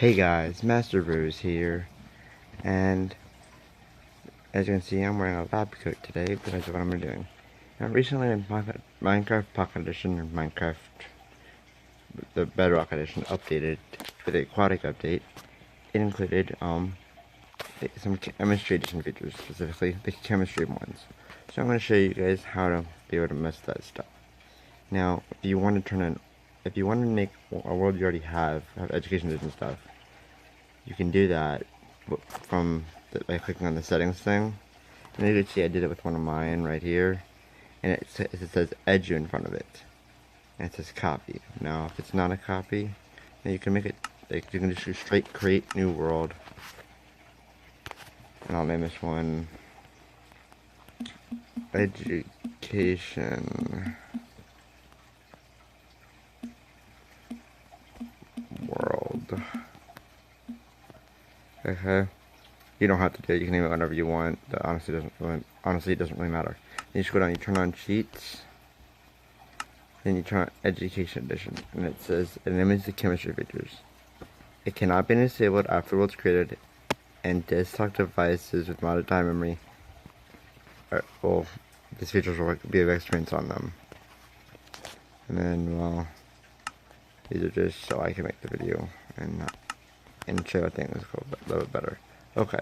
Hey guys, Master Brews here, and as you can see, I'm wearing a lab coat today because of what I'm doing. Now, recently in Minecraft Pocket Edition, or Minecraft, the Bedrock Edition, updated with the aquatic update. It included some chemistry edition features, specifically the chemistry ones. So I'm going to show you guys how to be able to mess that stuff. Now, if you want to make a world you already have education edition stuff, you can do that by clicking on the settings thing. And you can see I did it with one of mine right here, and it says edu in front of it, and it says copy. Now if it's not a copy, then you can make it, like, you can just do straight create new world, and I'll name this one education world. Okay. You don't have to do it. You can name it whatever you want. That honestly it doesn't really matter. Then you just go down. You turn on cheats. Then you turn on education edition, and it says it limits the chemistry features. It cannot be disabled after worlds created, and desktop devices with modded time memory. Well, these features will be of experience on them. And then, well, these are just so I can make the video and show things a little bit better. Okay.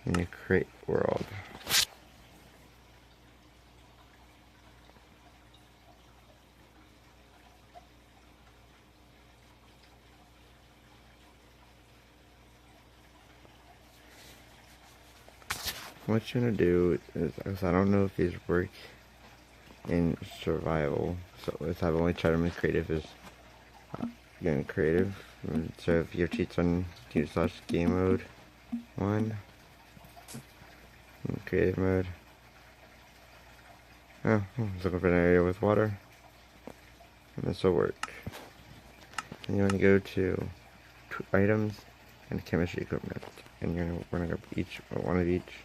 And you create world. What you're gonna do is, because I don't know if these work in survival, so I've only tried them in creative, is getting creative. So if you have cheats on /game mode 1, creative mode. Oh, I was looking for an area with water, and this will work. And you want to go to items and chemistry equipment, and we're gonna go one of each.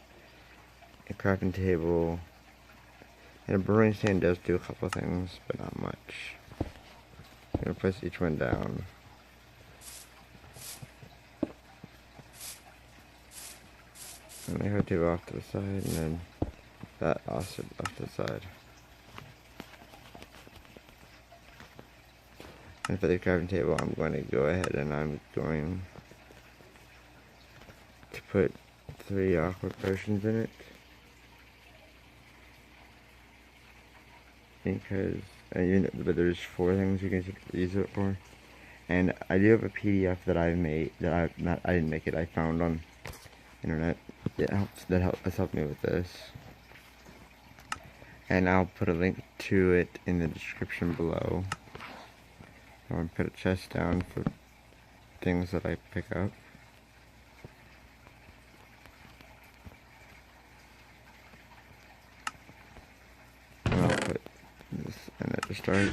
A crafting table and a brewing stand does do a couple of things, but not much. I'm gonna place each one down. And I have two off to the side, and then that also off to the side. And for the crafting table, I'm going to go ahead and I'm going to put 3 aqua potions in it. Because, but there's 4 things you can use it for. And I do have a PDF that I made, I didn't make it, I found on internet. That helped me with this. And I'll put a link to it in the description below. I'm going to put a chest down for things that I pick up. And I'll put this in it to start.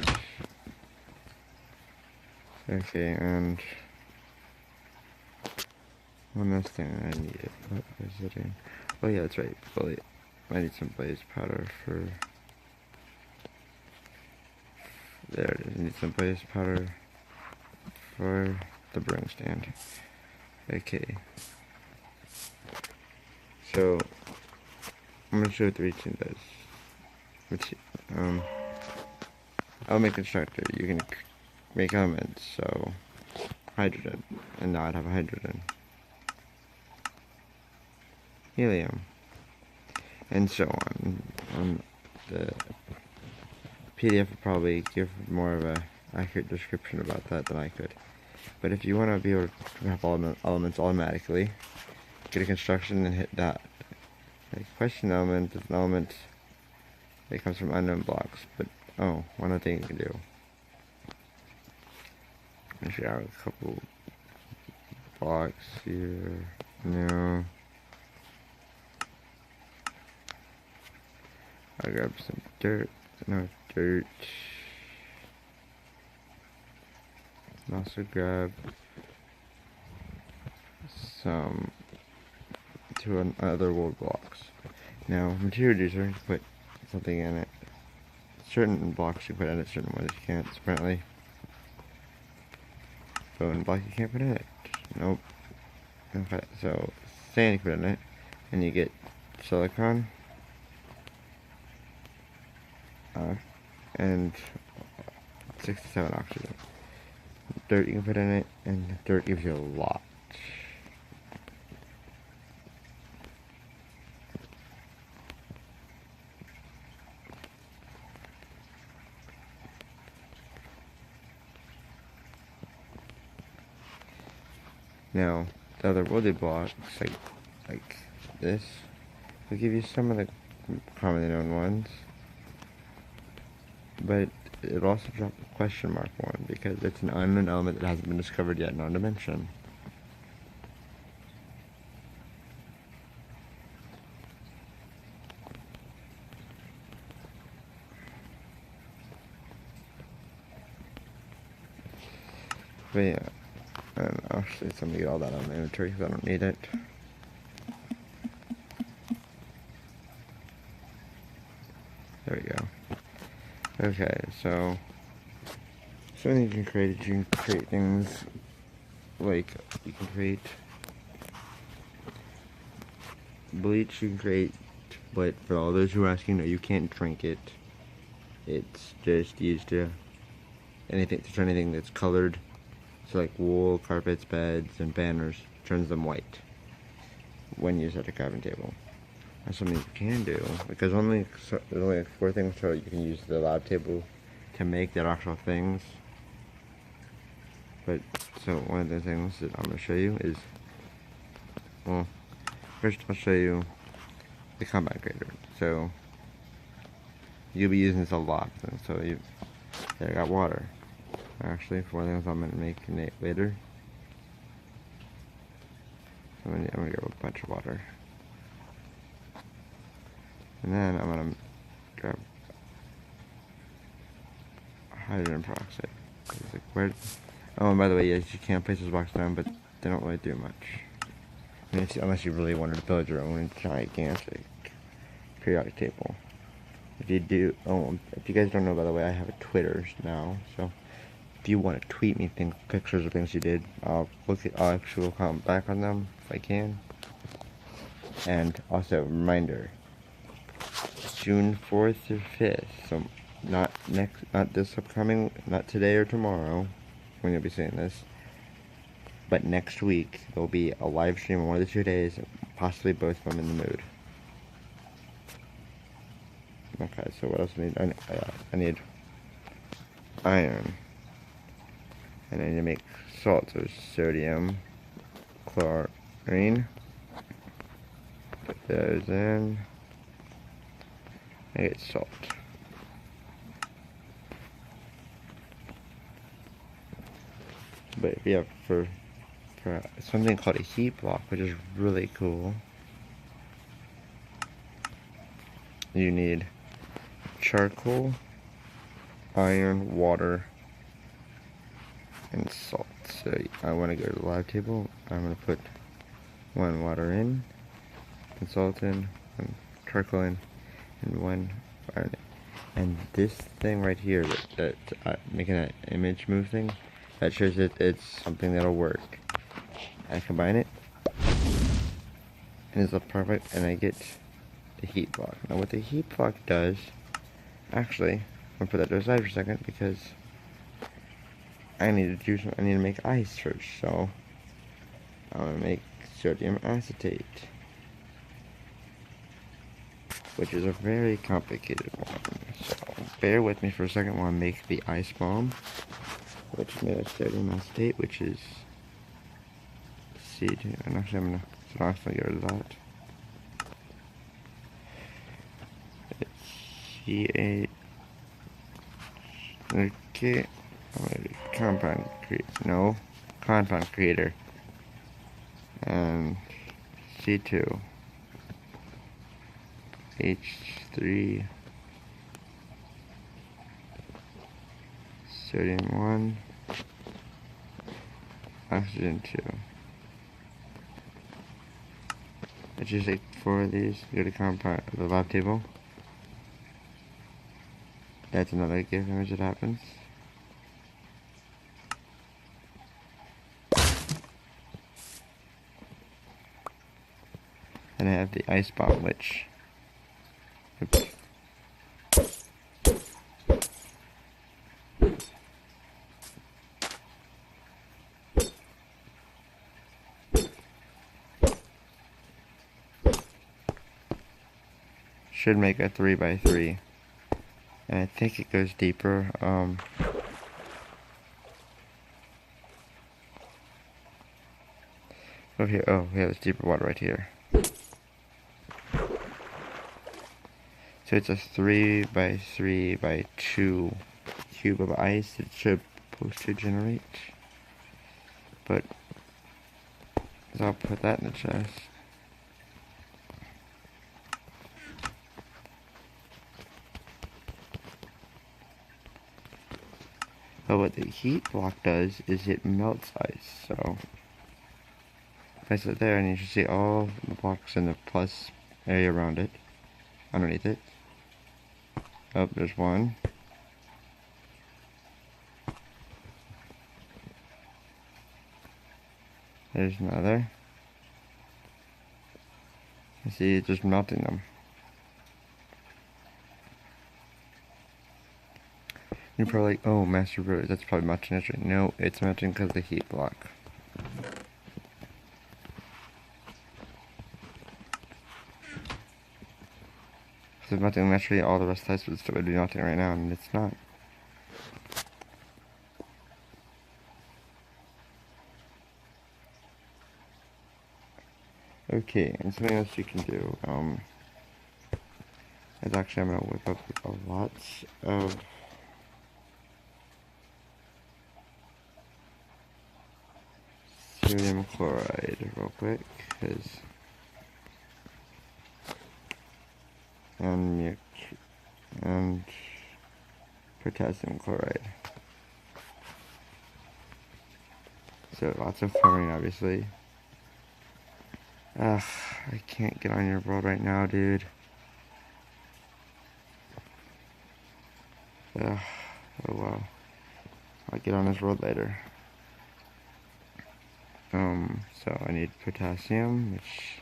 Okay, and one last thing I needed. What was it in? Oh yeah, that's right. I need some blaze powder for. There it is. I need some blaze powder for the brewing stand. Okay. So I'm gonna show you what the routine does. I'll make a constructor. You can make elements. So hydrogen, and now I'd have a hydrogen. Helium, and so on. The PDF would probably give more of a accurate description about that than I could. But if you want to be able to have all elements automatically, get a construction and hit that. A question element is an element that comes from unknown blocks. But one other thing you can do. Actually, I have a couple blocks here. No. I'll grab some dirt. No dirt. And also grab some 2 other wood blocks. Now, material reducer, you put something in it. Certain blocks you put in it, certain ones you can't. So apparently, bone block you can't put in it. Nope. Okay, so sand you put in it, and you get silicon, and 67 oxygen. Dirt you can put in it, and dirt gives you a lot. Now, the other woody blocks, like this, will give you some of the commonly known ones, but it'll also drop the question mark one, because it's an unknown element that hasn't been discovered yet in our dimension. But yeah, and actually so I'm gonna get all that on my inventory because I don't need it. There we go. Okay, so something you can create is you can create things like you can create bleach, you can create, but for all those who are asking, no, you can't drink it. It's just used to turn anything that's colored. So like wool, carpets, beds, and banners, turns them white when used at a crafting table. That's something you can do, because there's only 4 things so you can use the lab table to make the actual things. But, so one of the things that I'm going to show you is, well, first I'll show you the combine grader. So, you'll be using this a lot, so I got water. Actually, 4 things I'm going to make later. I'm going to grab a bunch of water. And then I'm going to grab hydrogen peroxide. Like, where? Oh, and by the way, yes, you can place this box down, but they don't really do much. I mean, unless you really wanted to build your own gigantic periodic table. If you do, if you guys don't know, by the way, I have a Twitter now, so if you want to tweet me pictures of things you did, I'll actually comment back on them if I can. And also, reminder, June 4th or 5th, so not this upcoming, not today or tomorrow, when you'll be seeing this, but next week, there'll be a live stream on one of the 2 days, possibly both if I'm in the mood. Okay, so what else do I need? I need iron. And I need to make salt, so sodium, chlorine. Put those in. I get salt. But yeah, for something called a heat block, which is really cool, you need charcoal, iron, water, and salt. So I want to go to the lab table. I'm going to put 1 water in, and salt in, and charcoal in, and 1 iron in. And this thing right here, that making that image move thing, that shows that it's something that'll work. I combine it, and it's a perfect, and I get the heat block. Now what the heat block does, actually, I'm gonna put that to the side for a second because I need to make ice first. So I'm gonna make sodium acetate, which is a very complicated one. So bear with me for a second while I make the ice bomb, which is made of sodium acetate, which is C2. And actually, I'm gonna get rid of that. It's C8. Okay. Compound creator. And C2. H3. Sodium 1. Oxygen 2. I just take 4 of these, go to the lab table. That's another GIF image that happens. I have the ice bomb, which, oops. Should make a 3x3, and I think it goes deeper. Oh here, oh yeah, there's deeper water right here. So it's a 3x3x2 cube of ice. It should supposed to generate, but so I'll put that in the chest. But what the heat block does is it melts ice, so if I sit there and you should see all the blocks in the plus area around it, underneath it. Oh, there's one. There's another. You see, it's just melting them. You're probably like, oh, Master Rose, that's probably melting it. No, it's melting because of the heat block. If it's melting naturally, all the rest of the ice would still be melting right now, and it's not. Okay, and something else you can do, is actually I'm going to whip up a lot of sodium chloride real quick, and potassium chloride. So lots of chlorine, obviously. Ugh, I can't get on your world right now, dude. Ugh, oh well. I'll get on this world later. So I need potassium, which...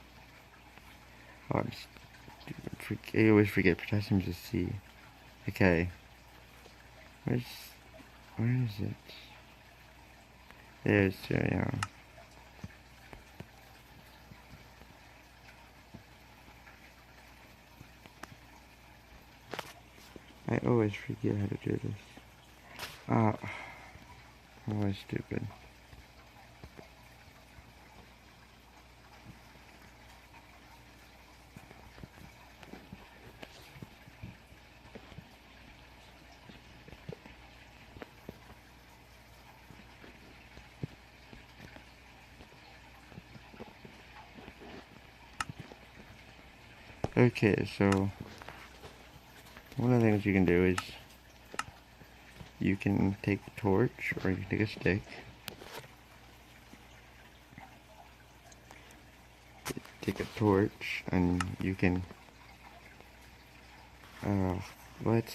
Oh, I always forget potassium's a C. Okay. Where is it? There's sodium. I always forget how to do this. I'm always stupid. Okay, so one of the things you can do is you can take a torch or you can take a stick, take a torch, and you can what?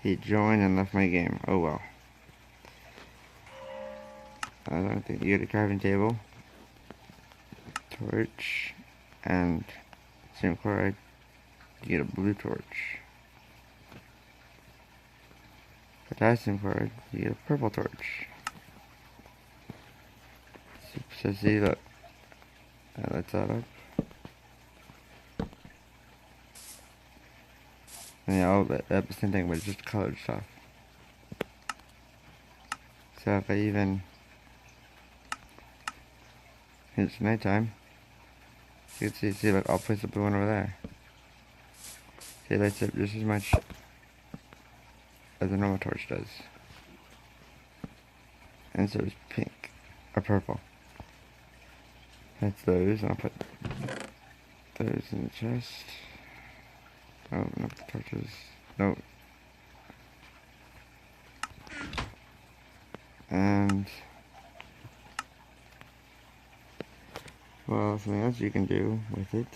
He joined and left my game. Oh well. I don't think you get a crafting table, torch, and sodium chloride. You get a blue torch. Potassium chloride. You get a purple torch. So see, look. That lights that up. And yeah, all that's the same thing, but it's just colored stuff. So if I even... It's nighttime. You can see, look, I'll place the blue one over there. See, it lights up just as much as a normal torch does. And so it's pink, or purple. That's those, and I'll put those in the chest. Oh, not the torches. No. And... well, something else you can do with it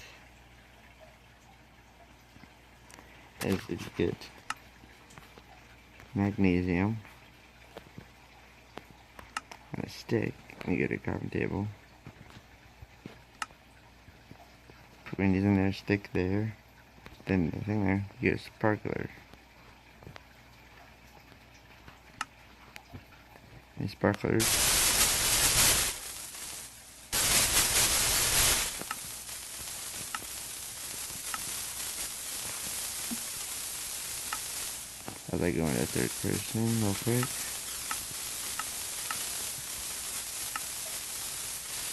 is if you get magnesium and a stick, and you get a crafting table, When these in there, stick there. Then the thing there, you get a sparkler. These sparklers. I like going to third person real quick.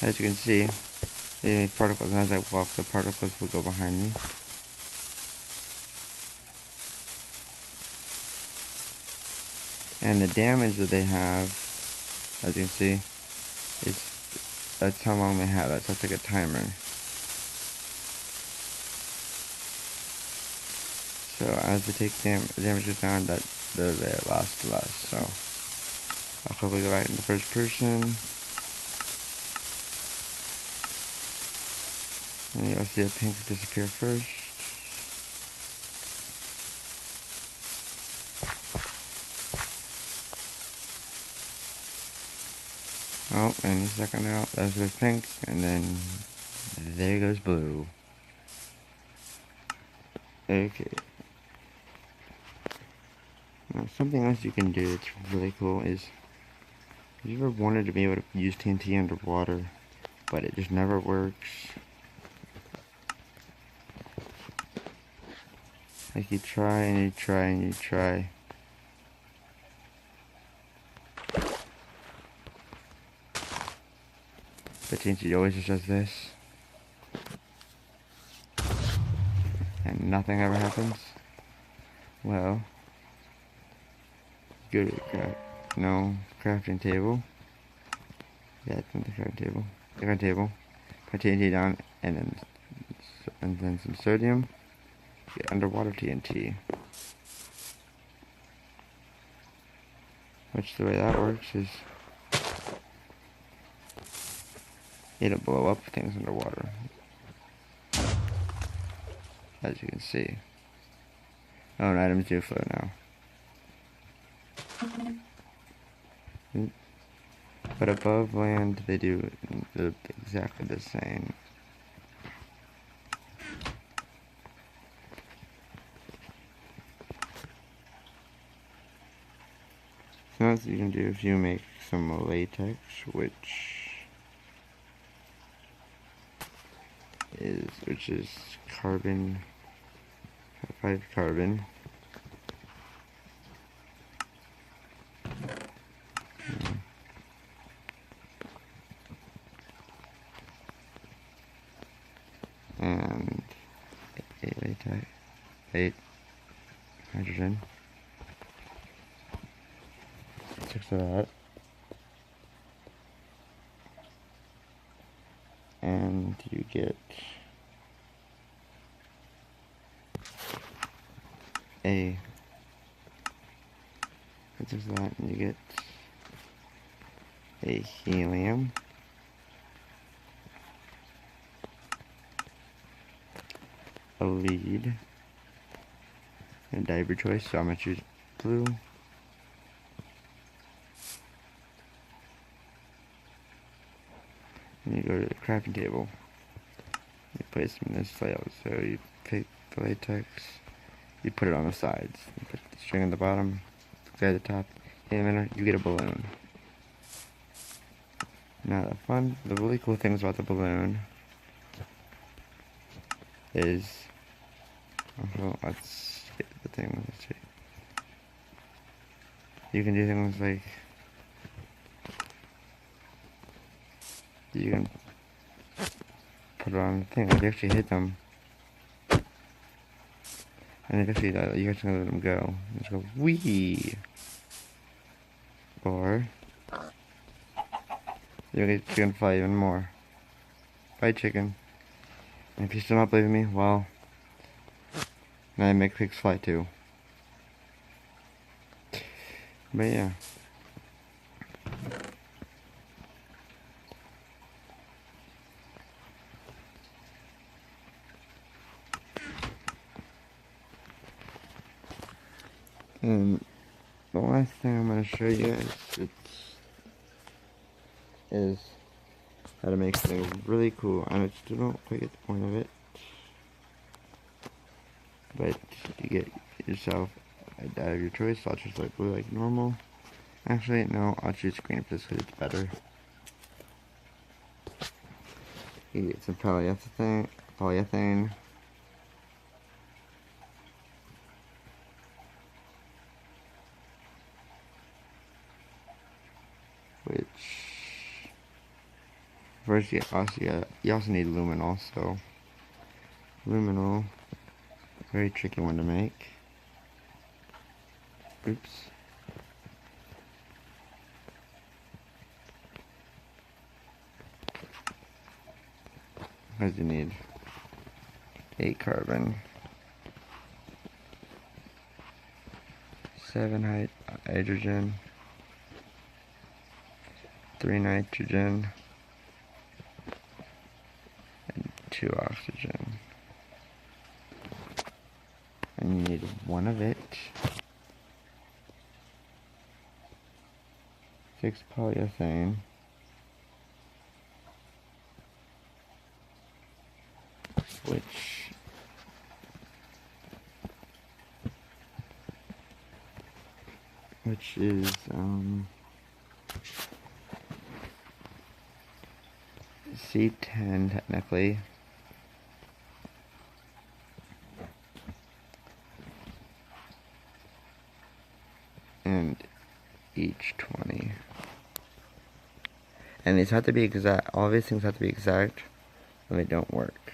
As you can see, the particles, and as I walk, the particles will go behind me. And the damage that they have, as you can see, that's how long they have. That's like a timer. So as they take damage is down, that they last less. So I'll quickly go back into first person. And you'll see the pink disappear first. Oh, and a second now, that goes pink, and then there goes blue. Okay. Now, something else you can do that's really cool is, have you ever wanted to be able to use TNT underwater, but it just never works? Like you try and you try and you try. But TNT always just does this. And nothing ever happens. Well, go to crafting table. Yeah, it's not the crafting table. The crafting table. Put TNT down, and then some sodium. Get underwater TNT. Which the way that works is it'll blow up things underwater. As you can see. Oh, and items do flow now. But above land, they do exactly the same. So that's what you can do if you make some latex, which is carbon, carbon. And 8 hydrogen. 6 of that. And you get a 6 of that, and you get a helium. A lead. And dye your choice, so I'm gonna choose blue. And you go to the crafting table. You place them in this layout. So you pick the latex, you put it on the sides. You put the string on the bottom, the guy at the top, hit him in there, you get a balloon. Now the really cool things about the balloon is, well, let's get the thing, let's see. You can do things like, you can put it on the thing, like you actually hit them, and you actually let them go. Just go wee. Or you can fly even more. Bye, chicken. And if you're still not believing me, well, now I make pigs fly too. But yeah. And the last thing I'm going to show you guys is how to make something really cool. I still don't quite get the point of it. but you get yourself a dye of your choice. I'll choose light blue like normal. Actually, no, I'll choose green for this because it's better. You get some polyethylene. Which first you also need luminol. So luminol, very tricky one to make. Oops. Because you need 8 carbon, 7 hydrogen, 3 nitrogen, and 2 oxygen. And you need 1 of it. 6 polyethylene. Which is C10 technically. And each 20. And these have to be exact. All these things have to be exact, or they don't work.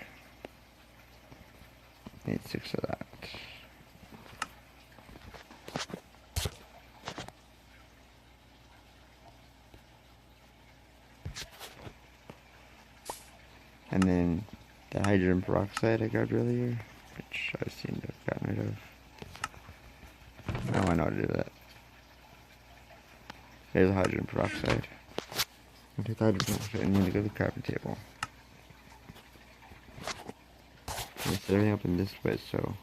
Need 6 of that. And then the hydrogen peroxide I grabbed earlier, which I seem to have gotten rid of. Now I know how to do that. Here's the hydrogen peroxide. I'll take the hydrogen peroxide and need to go to the crafting table. I set everything up in this way, so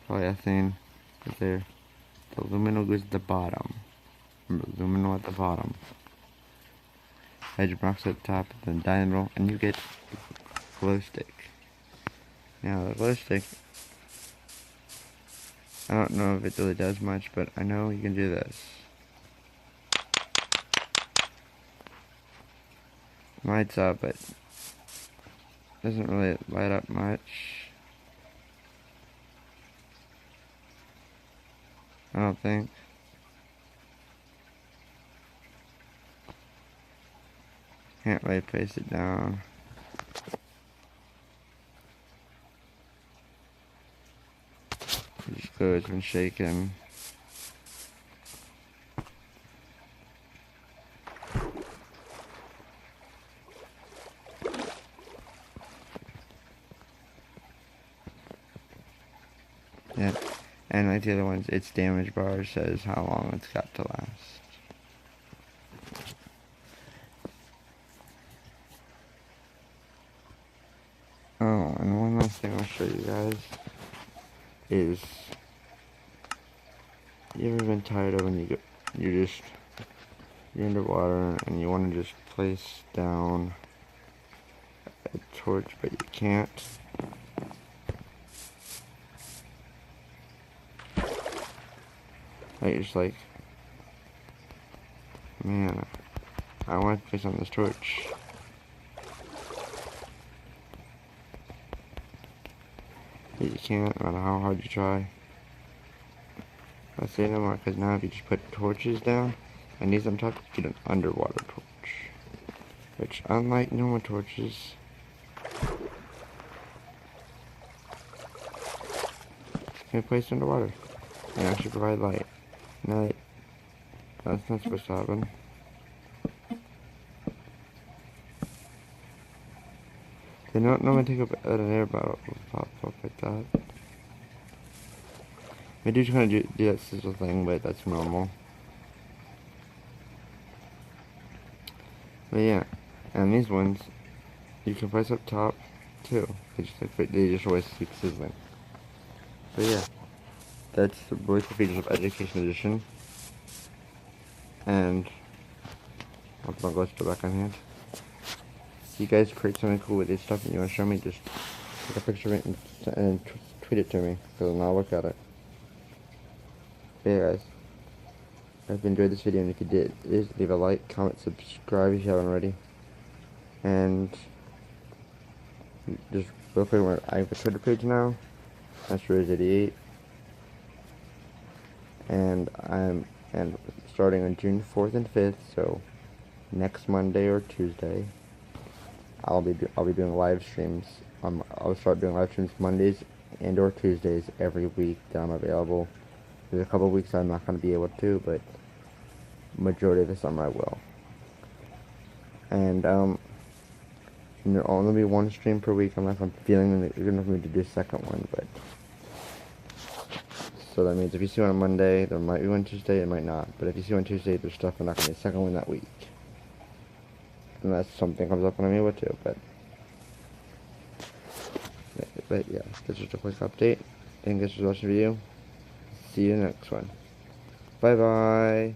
polyethylene is there. The luminol goes at the bottom. Remember, luminol at the bottom. Hydrogen peroxide at the top, then dye in the middle, and you get glow stick. Now the glow stick, I don't know if it really does much, but I know you can do this. Lights up, but doesn't really light up much. I don't think. Can't really place it down. It just goes when shaken. Yeah, and like the other ones, its damage bar says how long it's got to last. Oh, and one last thing I'll show you guys is, you ever been tired of when you're underwater and you want to just place down a torch, but you can't? Like, it's like, man, I want to place on this torch. But you can't, no matter how hard you try. I say no more, because now if you just put torches down, and these on top, you get an underwater torch. Which, unlike normal torches, can be placed underwater and actually provide light. Now, that's not supposed to happen. They don't normally take up an air bottle pop up like that. They do kind of do that sizzle thing, but that's normal. But yeah, and these ones, you can place up top too. They just always keep sizzling. But yeah, that's the Voice of Features of Education Edition. And I'll put my gloves back on hand. If you guys create something cool with this stuff and you want to show me, just take a picture of it and tweet it to me, because I'll look at it. But yeah, guys, I hope you enjoyed this video, and if you did, please leave a like, comment, subscribe if you haven't already. And just real quick, I have a Twitter page now, that's Rose88. And starting on June 4th and 5th, so next Monday or Tuesday, I'll be doing live streams. I'll start doing live streams Mondays and or Tuesdays every week that I'm available. There's a couple of weeks I'm not going to be able to, but majority of the summer I will. And there'll only be one stream per week unless I'm feeling that you're gonna need to do a second one. But so that means if you see one on Monday, there might be one Tuesday, it might not. But if you see one Tuesday, there's stuff I'm not gonna be a second one that week. Unless something comes up and I'm able to, but yeah, this is just a quick update. Thank you guys for watching the video. See you in the next one. Bye bye.